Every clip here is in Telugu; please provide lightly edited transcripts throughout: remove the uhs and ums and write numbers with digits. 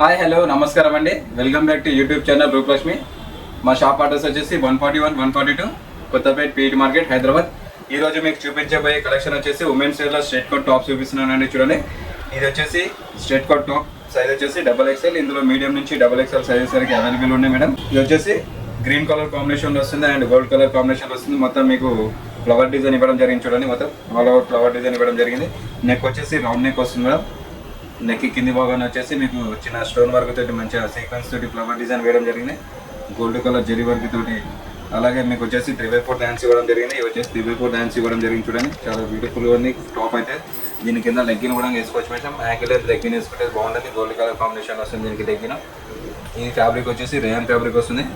హాయ్ హలో నమస్కారం అండి. Welcome back to YouTube channel Rupalakshmi. మా షాప్ అడ్రస్ వచ్చేసి 141, 142 కొత్తపేట పీఈటీ మార్కెట్ హైదరాబాద్. ఈ రోజు మీకు చూపించబోయే కలెక్షన్ వచ్చేసి ఉమెన్స్ వేర్లో స్ట్రైట్ కట్ టాప్ చూపిస్తున్నానండి. చూడండి, ఇది వచ్చేసి స్ట్రైట్ కట్ టాప్ సైజ్ వచ్చేసి XXL. ఇందులో మీడియం నుంచి XXL సైజెస్ వరకు అవైలబుల్ ఉన్నాయి మేడం. ఇది వచ్చేసి గ్రీన్ కలర్ కాంబినేషన్లో వస్తుంది అండ్ గోల్డ్ కలర్ కాంబినేషన్లో వస్తుంది. మొత్తం మీకు ఫ్లవర్ డిజైన్ ఇవ్వడం జరిగింది. చూడండి, మొత్తం ఆల్ ఓవర్ ఫ్లవర్ డిజైన్ ఇవ్వడం జరిగింది. నెక్ వచ్చేసి రౌండ్ నెక్ వస్తుంది మేడం. నెక్ కింది భాగాన్ని వచ్చేసి మీకు చిన్న స్టోన్ వర్క్ తోటి మంచిగా సీక్వెన్స్ తోటి ఫ్లవర్ డిజైన్ వేయడం జరిగింది. గోల్డ్ కలర్ జరీ వర్క్ తోటి, అలాగే మీకు వచ్చేసి 3x4 డాన్స్ ఇవ్వడం జరిగింది. ఇవి వచ్చేసి 3x4 డాన్స్ ఇవ్వడం జరిగింది. చూడండి, చాలా బ్యూటిఫుల్ ఉంది టాప్ అయితే. దీని కింద లెగ్గిన్ కూడా వేసుకోవచ్చు మేడం. యాంకిల్ లెగ్గిన్ వేసుకుంటే బాగుంటుంది. గోల్డ్ కలర్ కాంబినేషన్ వస్తుంది దీనికి లెగ్గిన్. ఈ ఫ్యాబ్రిక్ వచ్చేసి రేయన్ ఫ్యాబ్రిక్ వస్తుంది.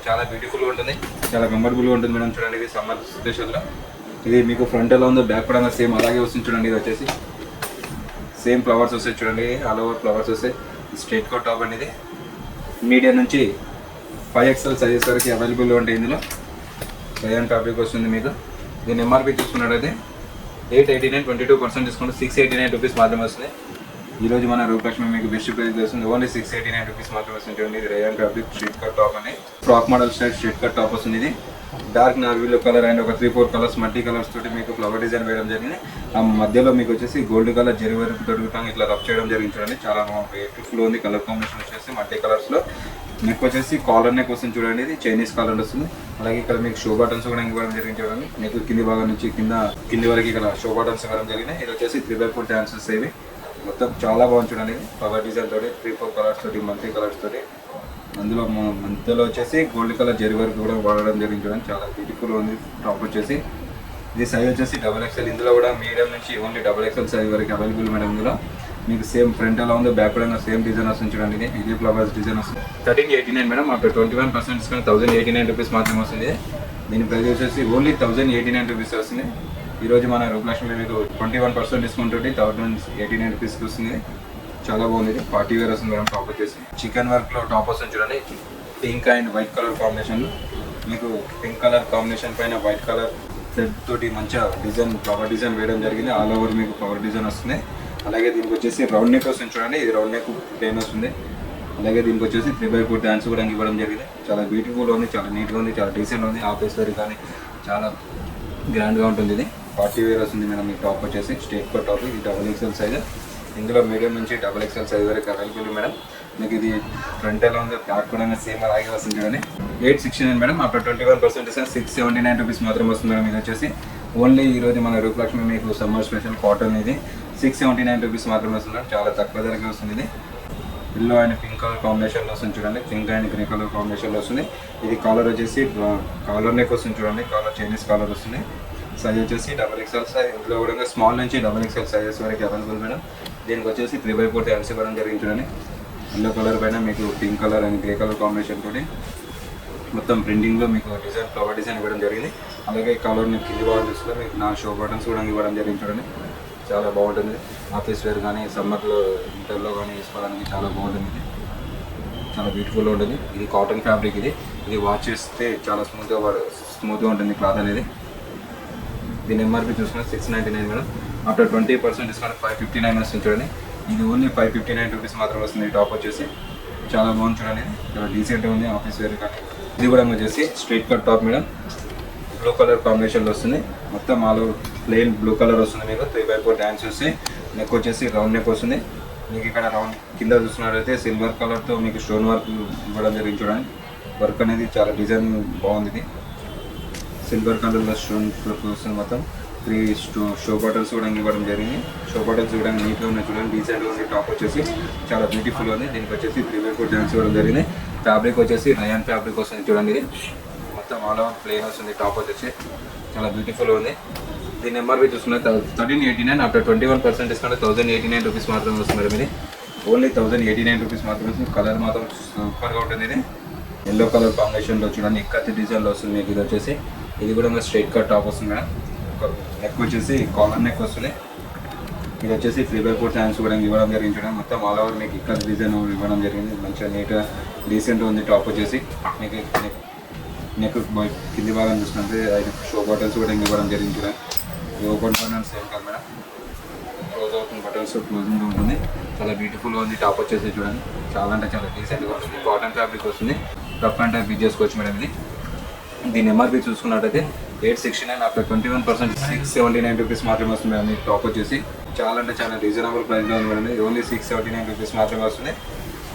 చాలా బ్యూటిఫుల్గా ఉంటుంది, చాలా కంఫర్టబుల్గా ఉంటుంది మేడం. చూడండి, ఇది సమ్మర్ స్పెషల్గా. ఇది మీకు ఫ్రంట్ ఎలా ఉందో బ్యాక్ కూడా సేమ్ అలాగే వస్తుంది. చూడండి, ఇది వచ్చేసి సేమ్ ఫ్లవర్స్ వస్తాయి. చూడండి, ఆల్ ఓవర్ ఫ్లవర్స్ వస్తాయి. స్ట్రైట్ కట్ టాప్ అనేది మీడియం నుంచి 5XL సైజెస్ వరకు అవైలబుల్ ఉంటాయి. ఇందులో రేయన్ ఫ్యాబ్రిక్ వస్తుంది మీకు. దీని ఎంఆర్పీ చూసుకున్నట్టయితే 889, 22% డిస్కౌంట్ 689 రూపీస్ మాత్రమే వస్తుంది. ఈరోజు మన రూపలక్ష్మి మీకు బెస్ట్ ప్రైస్ వస్తుంది. ఓన్లీ 689 రూపీస్ మాత్రమే వస్తుంది. చూడండి, ఇది rayon fabric straight cut top అని frock model style straight cut top వస్తుంది. ఇది డార్క్ నావీ కలర్ అండ్ ఒక 3-4 కలర్స్ మల్టీ కలర్స్ తోటి మీకు ఫ్లవర్ డిజైన్ వేయడం జరిగింది. ఆ మధ్యలో మీకు వచ్చేసి గోల్డ్ కలర్ జరీ వర్క్ దొరుకుతాం ఇట్లా రబ్ చేయడం జరిగింది. చూడండి, చాలా బ్యూటిఫుల్ ఉంది. కలర్ కాంబినేషన్ వచ్చేసి మల్టీ కలర్స్లో. నెక్ వచ్చేసి కాలర్ నెక్ వస్తుంది. చూడండి, ఇది చైనీస్ కాలర్ వస్తుంది. అలాగే ఇక్కడ మీకు షో బటన్స్ కూడా ఇవ్వడం జరిగింది. చూడండి, నెక్ కింది భాగం నుంచి కింది వరకు ఇక్కడ షో బటన్స్ ఇవ్వడం జరిగింది. ఇది వచ్చేసి 3x4 డాన్సెస్ ఇవి మొత్తం చాలా బాగుంది. చూడండి, ఫ్లవర్ డిజైన్ తోటి 3-4 కలర్స్ తోటి మల్టీ కలర్స్ తోటి. అందులో మధ్యలో వచ్చేసి గోల్డ్ కలర్ జరీ వర్క్ కూడా వాడడం జరిగింది. చూడండి, చాలా బ్యూటిఫుల్ ఉంది. టాప్ వచ్చేసి ఇది సైజ్ వచ్చేసి XXL. ఇందులో కూడా మీడియం నుంచి ఓన్లీ XXL సైజ్ వరకు అవైలబుల్ మేడం. ఇందులో మీకు సేమ్ ఫ్రంట్ ఎలా ఉందో బ్యాక్ కూడా సేమ్ డిజైన్ వస్తుంది. చూడండి, ఇది ఫ్లవర్స్ డిజైన్ వస్తుంది. 1389 మేడం. ఆఫ్టర్ 21% డిస్కౌంట్ 1089 రూపీస్ మాత్రమే వస్తుంది. దీని ప్రైస్ వచ్చేసి ఓన్లీ 1089 రూపీస్ వస్తుంది. ఈరోజు మన రూపలక్ష్మి మీకు 21% డిస్కౌంట్ తోటి 1089 రూపీస్కి వస్తుంది. చాలా బాగుంది. పార్టీ వేర్ వస్తుంది మేడం. టాప్ వచ్చేసి చికెన్ వర్క్లో టాప్ వస్తుంది. చూడండి, pink and white colour combination. మీకు పింక్ కలర్ కాంబినేషన్ పైన వైట్ కలర్ థ్రెడ్ తోటి మంచిగా డిజైన్ ఫ్లవర్ డిజైన్ వేయడం జరిగింది. ఆల్ ఓవర్ మీకు ఫ్లవర్ డిజైన్ వస్తుంది. అలాగే దీనికి వచ్చేసి రౌండ్ నెక్ వస్తుంది. చూడండి, ఇది రౌండ్ నెక్ ప్లేన్ వస్తుంది. అలాగే దీనికి వచ్చేసి 3x4 డాన్స్ కూడా ఇవ్వడం జరిగింది. చాలా బ్యూటిఫుల్ ఉంది, చాలా నీట్గా ఉంది, చాలా డీసెంట్ ఉంది. ఆఫీస్ వేర్ కానీ చాలా గ్రాండ్గా ఉంటుంది. ఇది పార్టీ వేర్ వస్తుంది మేడం. ఈ టాప్ వచ్చేసి స్ట్రైట్ కట్ టాప్. ఇది XXL సైజ్. ఇందులో మీడియం నుంచి XXL సైజ్ వరకు అవైలబుల్ మేడం. మీకు ఇది ఫ్రంట్ ఎలా ఉంది బ్యాక్ కూడా సేమ్ అలాగే వస్తుంది. చూడండి, 869 మేడం. ఆఫ్టర్ 21% డిస్కౌంట్ 679 రూపీస్ మాత్రం వస్తుంది మేడం. ఇది వచ్చేసి ఓన్లీ ఈరోజు మన రూపలక్ష్మి మీకు సమ్మర్ స్పెషల్ కాటన్. ఇది 679 రూపీస్ మాత్రమే వస్తుంది. చాలా తక్కువ ధరకే వస్తుంది. ఇది ఎల్లో అండ్ పింక్ కలర్ కాంబినేషన్లో వస్తుంది. చూడండి, పింక్ అండ్ గ్రే కలర్ కాంబినేషన్లో వస్తుంది. ఇది కాలర్ వచ్చేసి కాలర్ నెక్ వస్తుంది. చూడండి, కాలర్ చైనీస్ కాలర్ వస్తుంది. సైజ్ వచ్చేసి XXL సైజ్. ఇందులో కూడా స్మాల్ నుంచి XXL సైజెస్ వరకు అవైలబుల్ మేడం. దీనికి వచ్చేసి 3x4 డాన్స్ ఇవ్వడం జరిగింది. చూడండి, ఎల్లో కలర్ పైన మీకు pink colour and grey colour combination తోటి మొత్తం ప్రింటింగ్లో మీకు డిజైన్ ఫ్లవర్ డిజైన్ ఇవ్వడం జరిగింది. అలాగే కలర్ కింది బాటిల్స్లో మీకు నా షో బటన్స్ కూడా ఇవ్వడం జరిగింది. చూడండి, చాలా బాగుంటుంది. ఆఫీస్ వేర్ కానీ సమ్మర్లో ఇంటర్లో కానీ వేసుకోవడానికి చాలా బాగుంటుంది. ఇది చాలా బ్యూటిఫుల్గా ఉంటుంది. ఇది కాటన్ ఫ్యాబ్రిక్. ఇది వాష్ చేస్తే చాలా స్మూత్గా ఉంటుంది క్లాత్ అనేది. దీని ఎంఆర్పీ చూసుకున్న 699 మేడం. ఆఫ్టర్ 20% డిస్కౌంట్ 559 వస్తుంది. చూడండి, ఇది ఓన్లీ 559 రూపీస్ మాత్రం వస్తుంది. ఈ టాప్ వచ్చేసి చాలా బాగుంది. చూడండి, చాలా డీసెంట్గా ఉంది. ఆఫీస్ వేర్ కానీ ఇది కూడా వచ్చేసి straight cut top madam. Blue colour కాంబినేషన్లో వస్తుంది. మొత్తం all over plain blue colour వస్తుంది. మీకు 3x4 డాన్స్ వస్తాయి. నెక్ వచ్చేసి రౌండ్ నెక్ వస్తుంది. మీకు ఇక్కడ రౌండ్ కింద చూస్తున్నట్లయితే సిల్వర్ కలర్తో మీకు స్టోన్ వర్క్ ఇవ్వడం జరిగింది. చూడండి, వర్క్ అనేది చాలా డిజైన్ బాగుంది. ఇది సిల్వర్ కలర్లో స్టోన్ వర్క్ వస్తుంది. మొత్తం 3 షో బటన్స్ కూడా ఇవ్వడం జరిగింది. షో బటన్స్ కూడా నీట్గా ఉన్నాయి. చూడండి, డీసెంట్గా ఉంది. టాప్ వచ్చేసి చాలా బ్యూటిఫుల్గా ఉంది. దీనికి వచ్చేసి 3x4 డాన్స్ ఇవ్వడం జరిగింది. ఫ్యాబ్రిక్ వచ్చేసి రేయన్ ఫ్యాబ్రిక్ వస్తుంది. చూడండి, ఇది మొత్తం ఆల్ ఓవర్ ప్లేన్ వస్తుంది. టాప్ వచ్చేసి చాలా బ్యూటిఫుల్గా ఉంది. దీని ఎంఆర్పీ చూసుకున్న 1389. ఆఫ్టర్ 21% డిస్కౌంట్ 1089 రూపీస్ మాత్రమే వస్తుంది మేడం. ఇది ఓన్లీ 1089 రూపీస్ మాత్రమే వస్తుంది. కలర్ మాత్రం సూపర్గా ఉంటుంది. ఇది ఎల్లో కలర్ కాంబినేషన్లో చూడండి, ఇక్కత్తి డిజైన్లో వస్తుంది మీకు. ఇది వచ్చేసి ఇది కూడా స్ట్రైట్ కట్ టాప్ వస్తుంది మేడం. నెక్ వచ్చేసి కాలర్ నెక్ వస్తుంది. ఇది వచ్చేసి 3x4 డాన్స్ కూడా ఇవ్వడం జరిగింది. చూడండి, మొత్తం ఆల్ ఓవర్ మీకు ఇక్కడ డిజైన్ ఇవ్వడం జరిగింది. మంచిగా నీట్గా డీసెంట్గా ఉంది. టాప్ వచ్చేసి మీకు నెక్ కింది భాగం చూసుకుంటే 5 షో బాటిల్స్ కూడా ఇవ్వడం జరిగింది. చూడండి, ఓపెన్ బటన్ సేమ్ కదా మేడం. క్లోజ్ అవుతుంది, బటన్స్ క్లోజింగ్ ఉంటుంది. చాలా బ్యూటిఫుల్గా ఉంది. టాప్ వచ్చేసి చూడండి, చాలా అంటే చాలా డీసెంట్గా ఉంటుంది. కాటన్ ఫ్యాబ్రిక్ వస్తుంది. రఫ్ అండ్ టైప్ యూజ్ చేసుకోవచ్చు మేడం. దీని ఎంఆర్పీ చూసుకున్నట్టయితే 869 ఆఫ్టర్ 21% 679 రూపీస్ మాత్రమే వస్తుంది మేడం. టాప్ వచ్చేసి చాలా అంటే చాలా రీజనబుల్ ప్రైస్లో ఉంది మేడం. ఓన్లీ 679 రూపీస్ మాత్రమే వస్తుంది.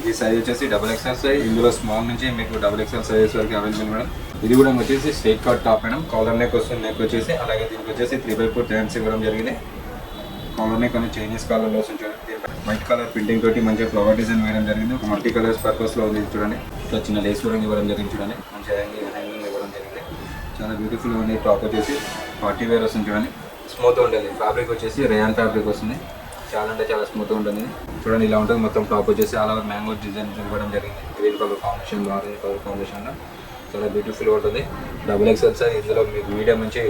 ఈ సైజ్ వచ్చేసి XXL సైజ్. ఇందులో స్మాల్ నుంచి మీకు XXL సైజెస్ వరకు అవైలబుల్ మేడం. ఇది కూడా వచ్చేసి straight cut top madam. Collar neck వస్తుంది. నెక్ వచ్చేసి అలాగే దీనికి వచ్చేసి 3/4 హ్యాండ్స్ ఇవ్వడం జరిగింది. కాలర్ నెక్ అనేది చైనీస్ కాలర్లో వస్తుంది చూడండి. వైట్ కలర్ ప్రింటింగ్ తోటి మంచిగా ఫ్లవర్ డిజైన్ వేయడం జరిగింది. ఒక మల్టీ కలర్స్ పర్పస్లో ఉంది చూడండి. ఇట్లా చిన్న లేస్ కూడా ఇవ్వడం జరిగింది చూడండి. మంచిగా హ్యాంగింగ్ ఇవ్వడం జరిగింది. చాలా బ్యూటిఫుల్గా ఉంది. టాప్ వచ్చేసి పార్టీ వేర్ వస్తుంది చూడండి. స్మూత్ ఉంటుంది. ఫ్యాబ్రిక్ వచ్చేసి రేయాన్ ఫ్యాబ్రిక్ వస్తుంది. చాలా అంటే చాలా స్మూత్గా ఉంటుంది చూడండి. ఇలా ఉంటుంది మొత్తం. టాప్ వచ్చేసి ఆల్ ఓవర్ మ్యాంగో డిజైన్ ఇవ్వడం జరిగింది. Green colour combination, orange colour కాంబినేషన్లో చాలా బ్యూటిఫుల్గా ఉంటుంది. XXL size. ఇందులో మీకు మీడియం నుంచి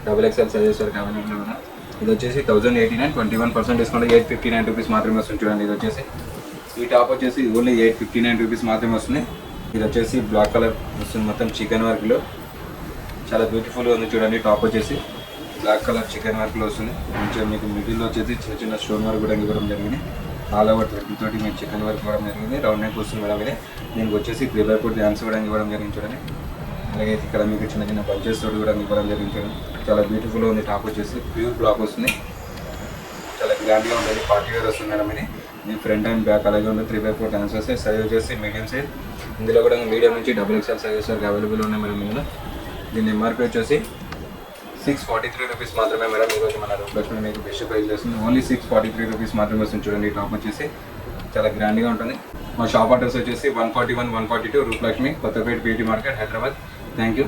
XXL సైజెస్ వరకు అవైలబుల్ ఉన్నాయి. ఇది వచ్చేసి 1089, 21% డిస్కౌంట్ 859 రూపీస్ మాత్రమే వస్తుంది చూడండి. ఇది వచ్చేసి ఈ టాప్ వచ్చేసి ఓన్లీ 859 రూపీస్ మాత్రమే వస్తుంది. ఇది వచ్చేసి బ్లాక్ కలర్ వస్తుంది. మొత్తం చికెన్ వర్క్లో చాలా బ్యూటిఫుల్గా ఉంది చూడండి. టాప్ వచ్చేసి బ్లాక్ కలర్ చికెన్ వర్క్లో వస్తుంది. మంచిగా మీకు మిడిల్లో వచ్చేసి చిన్న చిన్న స్టోన్ వర్క్ కూడా ఇవ్వడం జరిగింది. ఆల్ ఓవర్ థ్రెడ్ తోటి మీకు చికెన్ వర్క్ ఇవ్వడం జరిగింది. రౌండ్ నెక్ వస్తుంది మేడం. ఇది దీనికి వచ్చేసి 3/4 హ్యాండ్స్ కూడా ఇవ్వడం జరిగింది చూడండి. అలాగే ఇక్కడ మీకు చిన్న చిన్న బంచెస్ తోటి కూడా ఇవ్వడం జరిగింది చూడండి. చాలా బ్యూటిఫుల్గా ఉంది. టాప్ వచ్చేసి ప్యూర్ బ్లాక్ వస్తుంది. చాలా గ్రాండ్గా ఉంటుంది. పార్టీ వేర్ వస్తుంది మేడం. ఇది దీని ఫ్రంట్ అండ్ బ్యాక్ అలాగే ఉంటుంది. 3/4 హ్యాండ్స్ వస్తాయి. సైజ్ వచ్చేసి మీడియం సైజ్. ఇందులో కూడా మీడియం నుంచి XXL సైజెస్ వరకు అవైలబుల్ ఉన్నాయి మేడం. ఇందులో దీని ఎంఆర్పీ వచ్చేసి 643 రూపీస్ మాత్రమే మేడం. ఈరోజు మన రూపాయలు మీకు బెస్ట్ ప్రైస్ చేస్తుంది. ఓన్లీ 643 రూపీస్ మాత్రమే వస్తుంది చూడండి. టాప్ వచ్చేసి చాలా గ్రాండ్గా ఉంటుంది. మా షాప్ అడ్రస్ వచ్చేసి 141, 142 Roopalakshmi, Kothapet PT market, Hyderabad. Thank you.